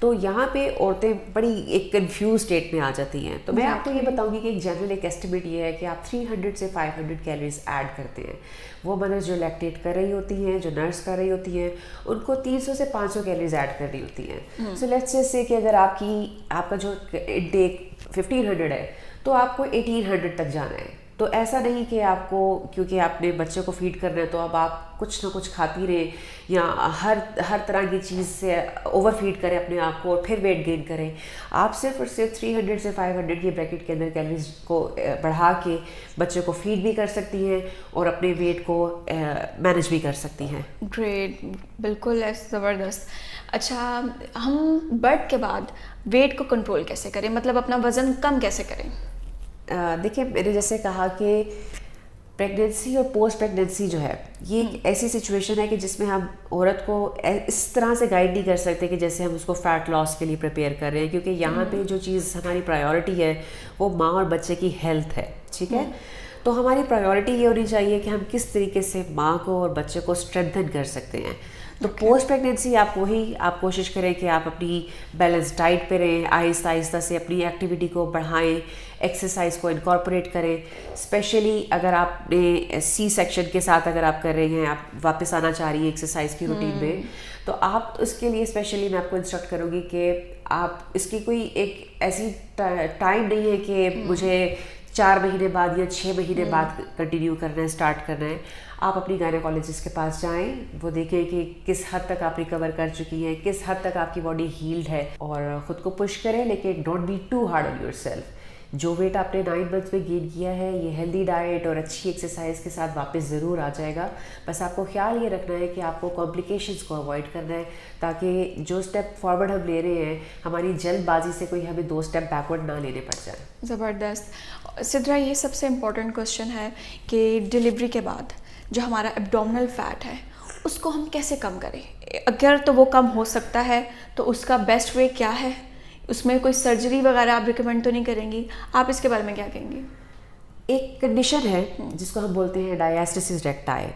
تو یہاں پہ عورتیں بڑی ایک کنفیوز اسٹیٹ میں آ جاتی ہیں. تو میں آپ کو یہ بتاؤں گی کہ ایک جنرل ایک ایسٹیمیٹ یہ ہے کہ آپ 300 سے 500 کیلوریز ایڈ کرتے ہیں. وہ مدرس جو لیکٹیٹ کر رہی ہوتی ہیں, جو نرس کر رہی ہوتی ہیں, ان کو 300 سے 500 کیلوریز ایڈ کرنی ہوتی ہیں. سو لیٹس جسٹ سے کہ اگر آپ کا جو انٹیک 1500 ہے تو آپ کو 1800 تک جانا ہے. تو ایسا نہیں کہ آپ کو کیونکہ آپ نے بچے کو فیڈ کرنا ہے تو اب آپ کچھ نہ کچھ کھاتی رہیں یا ہر طرح کی چیز سے اوور فیڈ کریں اپنے آپ کو اور پھر ویٹ گین کریں. آپ صرف اور صرف 300 سے 500 کی بریکٹ کے اندر کیلوریز کو بڑھا کے بچے کو فیڈ بھی کر سکتی ہیں اور اپنے ویٹ کو مینیج بھی کر سکتی ہیں. گریٹ, بالکل زبردست. اچھا, ہم برتھ کے بعد ویٹ کو کنٹرول کیسے کریں, مطلب اپنا وزن کم کیسے کریں؟ دیکھیں, میں نے جیسے کہا کہ پریگنینسی اور پوسٹ پریگنینسی جو ہے یہ ایک ایسی سچویشن ہے کہ جس میں ہم عورت کو اس طرح سے گائیڈ نہیں کر سکتے کہ جیسے ہم اس کو فیٹ لاس کے لیے پریپیئر کر رہے ہیں, کیونکہ یہاں پہ جو چیز ہماری پرائیورٹی ہے وہ ماں اور بچے کی ہیلتھ ہے. ٹھیک ہے, تو ہماری پرائیورٹی یہ ہونی چاہیے کہ ہم کس طریقے سے ماں کو اور بچے کو اسٹرینتھن کر سکتے ہیں. تو پوسٹ پریگنینسی آپ کوشش کریں کہ آپ اپنی بیلنس ڈائٹ پہ رہیں, آہستہ آہستہ سے اپنی ایکٹیویٹی کو بڑھائیں, ایکسرسائز کو انکارپوریٹ کریں. اسپیشلی اگر آپ نے سی سیکشن کے ساتھ اگر آپ کر رہے ہیں, آپ واپس آنا چاہ رہی ہیں ایکسرسائز کی روٹین میں, تو آپ اس کے لیے اسپیشلی میں آپ کو انسٹرکٹ کروں گی کہ آپ اس کی کوئی ایک ایسی ٹائم نہیں ہے کہ مجھے 4 مہینے بعد یا 6 مہینے بعد کنٹینیو کرنا ہے, اسٹارٹ کرنا ہے. آپ اپنی گائنیکالوجسٹ کے پاس جائیں, وہ دیکھیں کہ کس حد تک آپ ریکور کر چکی ہیں, کس حد تک آپ کی باڈی ہیلڈ ہے, اور خود کو پش کریں, لیکن don't be too hard on yourself. جو ویٹ آپ نے 9 منتھس میں گین کیا ہے یہ ہیلدی ڈائٹ اور اچھی ایکسرسائز کے ساتھ واپس ضرور آ جائے گا. بس آپ کو خیال یہ رکھنا ہے کہ آپ کو کمپلیکیشنز کو اوائڈ کرنا ہے, تاکہ جو اسٹیپ فارورڈ ہم لے رہے ہیں ہماری جلد بازی سے کوئی ہمیں 2 اسٹیپ بیکورڈ نہ لینے پڑ جائے. زبردست. سدرا, یہ سب سے امپورٹنٹ کوشچن ہے کہ ڈلیوری کے بعد جو ہمارا ایبڈومنل فیٹ ہے اس کو ہم کیسے کم کریں؟ اگر تو وہ کم ہو سکتا ہے تو اس کا بیسٹ وے کیا ہے؟ اس میں کوئی سرجری وغیرہ آپ ریکمینڈ تو نہیں کریں گی؟ آپ اس کے بارے میں کیا کہیں گی؟ ایک کنڈیشن ہے جس کو ہم بولتے ہیں ڈائیسٹسس ریکٹائی.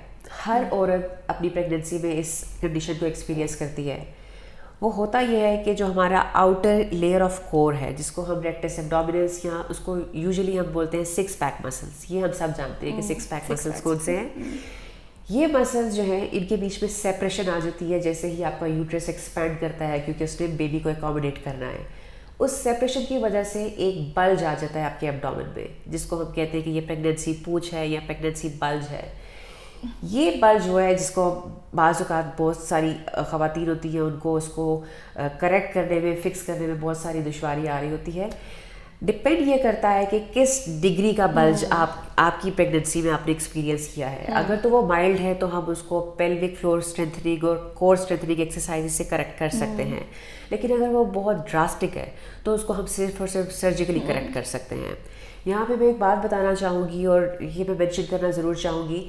ہر عورت اپنی پریگنینسی میں اس کنڈیشن کو ایکسپیرینس کرتی ہے. وہ ہوتا یہ ہے کہ جو ہمارا آؤٹر لیئر آف کور ہے, جس کو ہم ریکٹس ایبڈومینلس یا اس کو یوزلی ہم بولتے ہیں 6 پیک مسلس, یہ ہم سب جانتے ہیں کہ 6 پیک مسلس کون سے ہیں. یہ مسلس جو ہیں ان کے بیچ میں سیپریشن آ جاتی ہے جیسے ہی آپ کا یوٹرس ایکسپینڈ کرتا ہے, کیونکہ اس نے بیبی کو اکوموڈیٹ کرنا ہے. اس سیپریشن کی وجہ سے ایک بلج آ جاتا ہے آپ کے ایبڈومن میں, جس کو ہم کہتے ہیں کہ یہ پریگنینسی پوچھ ہے یا پریگنینسی بلج ہے. یہ بلج جو ہے, جس کو بعض اوقات بہت ساری خواتین ہوتی ہیں ان کو اس کو کریکٹ کرنے میں, فکس کرنے میں بہت ساری دشواری آ رہی ہوتی ہے. ڈپینڈ یہ کرتا ہے کہ کس ڈگری کا بلج آپ کی پریگنینسی میں آپ نے ایکسپیرینس کیا ہے. اگر تو وہ مائلڈ ہے تو ہم اس کو پیلوک فلور اسٹرینتھننگ اور کور اسٹرینتھننگ ایکسرسائز سے کریکٹ کر سکتے ہیں. لیکن اگر وہ بہت ڈراسٹک ہے تو اس کو ہم صرف اور صرف سرجیکلی کریکٹ کر سکتے ہیں. یہاں پہ میں ایک بات بتانا چاہوں گی اور یہ میں مینشن کرنا ضرور چاہوں گی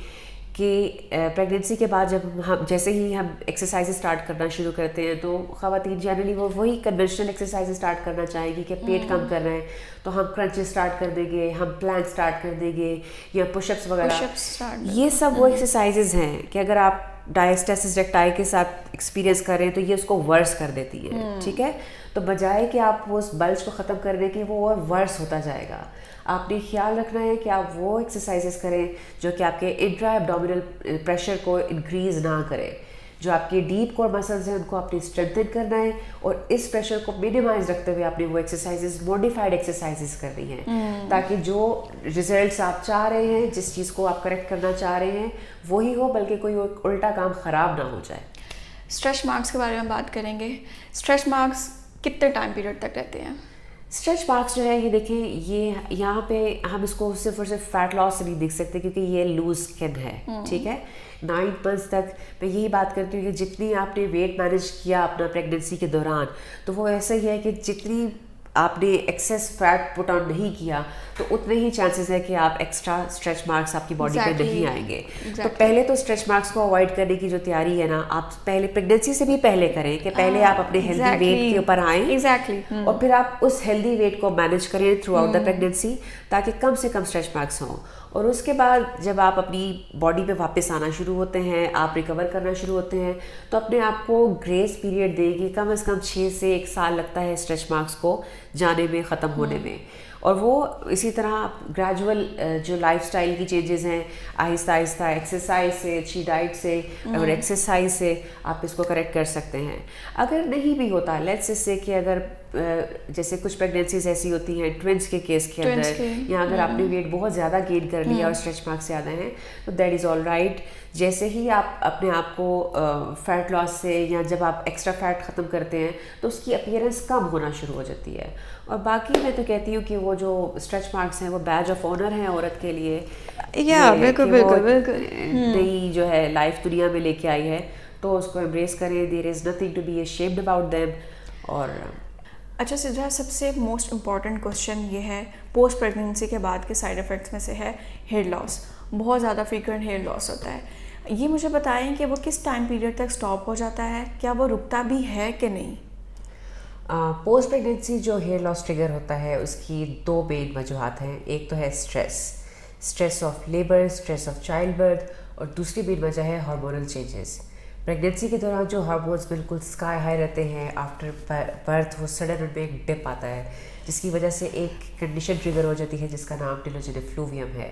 کہ پریگنینسی کے بعد جب ہم جیسے ہی ہم ایکسرسائز اسٹارٹ کرنا شروع کرتے ہیں تو خواتین جنرلی وہ وہی کنونشنل ایکسرسائز اسٹارٹ کرنا چاہیں گی کہ پیٹ کم کرنا ہے تو ہم کرنچ اسٹارٹ کر دیں گے, ہم پلانک اسٹارٹ کر دیں گے یا پش اپس وغیرہ. یہ سب وہ ایکسرسائزز ہیں کہ اگر آپ ڈائسٹسس ریکٹائی کے ساتھ ایکسپیرینس کر رہے ہیں تو یہ اس کو ورس کر دیتی ہے. ٹھیک ہے, تو بجائے کہ آپ وہ اس بلج کو ختم کرنے کے وہ اور ورس ہوتا جائے گا. آپ نے خیال رکھنا ہے کہ آپ وہ ایکسرسائزز کریں جو کہ آپ کے انٹرا ایبڈومینل پریشر کو انکریز نہ کرے. جو آپ کے ڈیپ کور مسلز ہیں ان کو آپ نے اسٹرینتھن کرنا ہے اور اس پریشر کو منیمائز رکھتے ہوئے آپ نے وہ ایکسرسائزز موڈیفائڈ ایکسرسائزز کرنی ہیں تاکہ جو ریزلٹس آپ چاہ رہے ہیں, جس چیز کو آپ کریکٹ کرنا چاہ رہے ہیں وہی ہو, بلکہ کوئی الٹا کام خراب نہ ہو جائے. اسٹریچ مارکس کے بارے میں بات کریں گے. اسٹریچ مارکس کتنے ٹائم پیریڈ تک رہتے ہیں؟ اسٹریچ مارکس جو ہے یہ دیکھیں, یہ یہاں پہ ہم اس کو صرف اور صرف فیٹ لاس سے نہیں دیکھ سکتے کیونکہ یہ لوز اسکن ہے. ٹھیک ہے, 9 منتھس تک میں یہی بات کرتی ہوں کہ جتنی آپ نے ویٹ مینیج کیا اپنا پریگنینسی کے دوران تو وہ ایسا ہی ہے کہ جتنی آپ نے ایکسیس فیٹ پٹ آن نہیں کیا تو اتنے ہی چانسز ہے کہ آپ ایکسٹرا اسٹریچ مارکس آپ کی باڈی پہ نہیں آئیں گے. تو پہلے تو اسٹریچ مارکس کو اوائڈ کرنے کی جو تیاری ہے نا, آپ پہلے پریگنینسی سے بھی پہلے کریں کہ پہلے آپ اپنے ہیلدی ویٹ کے اوپر آئیں اور پھر آپ اس ہیلدی ویٹ کو مینیج کریں تھرو آؤٹ دا پریگنینسی تاکہ کم سے کم اسٹریچ مارکس ہوں. اور اس کے بعد جب آپ اپنی باڈی پہ واپس آنا شروع ہوتے ہیں, آپ ریکور کرنا شروع ہوتے ہیں, تو اپنے آپ کو گریس پیریڈ دیں کہ کم از کم 6 سے 1 سال لگتا ہے اسٹریچ مارکس کو جانے میں, ختم ہونے میں. اور وہ اسی طرح گریجول جو لائف اسٹائل کی چینجز ہیں, آہستہ آہستہ ایکسرسائز سے, اچھی ڈائٹ سے اور ایکسرسائز سے آپ اس کو کریکٹ کر سکتے ہیں. اگر نہیں بھی ہوتا, لیٹس سے کہ اگر جیسے کچھ پریگنینسیز ایسی ہوتی ہیں ٹوینس کے کیس کے اندر, یا اگر آپ نے ویٹ بہت زیادہ گین کر لیا اور اسٹریچ مارکس زیادہ ہیں, تو دیٹ از آل رائٹ. جیسے ہی آپ اپنے آپ کو فیٹ لاس سے, یا جب آپ ایکسٹرا فیٹ ختم کرتے ہیں, تو اس کی اپیئرنس کم ہونا شروع ہو جاتی ہے. اور باقی میں تو کہتی ہوں کہ وہ جو اسٹریچ مارکس ہیں وہ بیج آف آنر ہیں عورت کے لیے, بالکل بالکل بالکل نئی جو ہے لائف دنیا میں لے کے آئی ہے, تو اس کو امبریس کریں. There is nothing to be ashamed about them. اور اچھا سدرا, سب سے موسٹ امپورٹنٹ کوشچن یہ ہے, پوسٹ پریگنینسی کے بعد کے سائیڈ افیکٹس میں سے ہے ہیئر لاس. بہت زیادہ فریکوینٹ ہیئر لاس ہوتا ہے. یہ مجھے بتائیں کہ وہ کس ٹائم پیریڈ تک اسٹاپ ہو جاتا ہے, کیا وہ رکتا بھی ہے کہ نہیں؟ پوسٹ پریگنینسی جو ہیئر لاس ٹریگر ہوتا ہے اس کی 2 مین وجوہات ہیں. ایک تو ہے stress of labour, stress of child birth, اور دوسری مین وجہ ہے ہارمونل چینجز. پریگنینسی کے دوران جو ہارمونس بالکل اسکائی ہائی رہتے ہیں, آفٹر برتھ وہ سڈن ان میں ایک ڈپ آتا ہے, جس کی وجہ سے ایک کنڈیشن ٹریگر ہو جاتی ہے جس کا نام ٹیلوجن ایفلوویم ہے.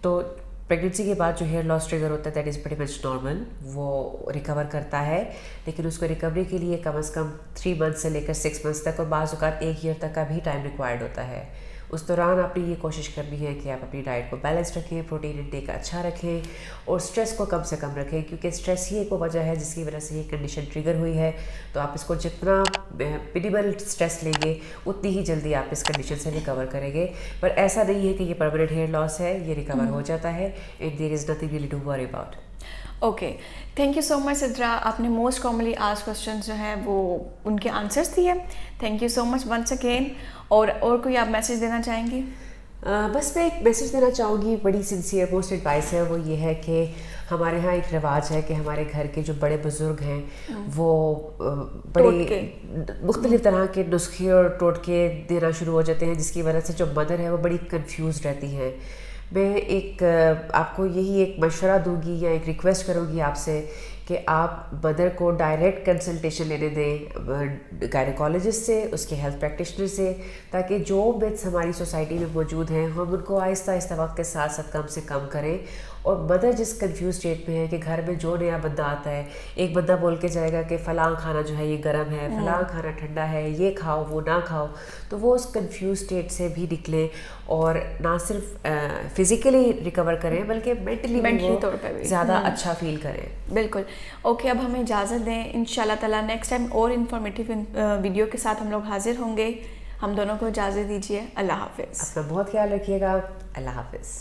تو پریگنینسی کے بعد جو ہیئر لاس ٹریگر ہوتا ہے that is very much normal, وہ ریکور کرتا ہے, لیکن اس کو ریکوری کے لیے کم از کم 3 منتھ سے لے کر 6 منتھس تک, اور بعض اوقات 1 ایئر تک کا بھی ٹائم ریکوائرڈ ہوتا ہے. اس دوران آپ نے یہ کوشش کرنی ہے کہ آپ اپنی ڈائٹ کو بیلنس رکھیں, پروٹین انٹیک اچھا رکھیں, اور اسٹریس کو کم سے کم رکھیں, کیونکہ اسٹریس ہی ایک وجہ ہے جس کی وجہ سے یہ کنڈیشن ٹریگر ہوئی ہے. تو آپ اس کو جتنا منیمل اسٹریس لیں گے اتنی ہی جلدی آپ اس کنڈیشن سے ریکور کریں گے. پر ایسا نہیں ہے کہ یہ پرماننٹ ہیئر لاس ہے, یہ ریکور ہو جاتا ہے, and there is nothing really to worry about. Okay, thank you so much Sidra. آپ نے موسٹ کامنلی آسک کوشچنس جو ہیں وہ ان کے آنسرس دیے. Thank you so much once again. اور کوئی آپ میسیج دینا چاہیں گی؟ بس میں ایک میسیج دینا چاہوں گی, بڑی سنسیئر موسٹ ایڈوائس ہے, وہ یہ ہے کہ ہمارے یہاں ایک رواج ہے کہ ہمارے گھر کے جو بڑے بزرگ ہیں وہ بڑے مختلف طرح کے نسخے اور ٹوٹکے دینا شروع ہو جاتے ہیں, جس کی وجہ سے جو مدر ہے وہ بڑی کنفیوز رہتی ہیں. میں آپ کو یہی ایک مشورہ دوں گی یا ایک ریکویسٹ کروں گی آپ سے کہ آپ مدر کو ڈائریکٹ کنسلٹیشن لینے دیں گائنیکالوجسٹ سے, اس کے ہیلتھ پریکٹیشنر سے, تاکہ جو متس ہماری سوسائٹی میں موجود ہیں ہم ان کو آہستہ آہستہ وقت کے ساتھ ساتھ کم سے کم کریں. اور مدر جس کنفیوز اسٹیٹ میں ہے کہ گھر میں جو نیا بندہ آتا ہے, ایک بندہ بول کے جائے گا کہ فلاں کھانا جو ہے یہ گرم ہے, فلاں کھانا ٹھنڈا ہے, یہ کھاؤ وہ نہ کھاؤ, تو وہ اس کنفیوز اسٹیٹ سے بھی نکلیں, اور نہ صرف فزیکلی ریکور کریں بلکہ مینٹلی طور پہ بھی زیادہ اچھا فیل کریں. بالکل. اوکے, اب ہمیں اجازت دیں. ان شاء اللہ تعالیٰ نیکسٹ ٹائم اور انفارمیٹیو ویڈیو کے ساتھ ہم لوگ حاضر ہوں گے. ہم دونوں کو اجازت دیجیے. اللہ حافظ. اپنا بہت خیال رکھیے گا. اللہ حافظ.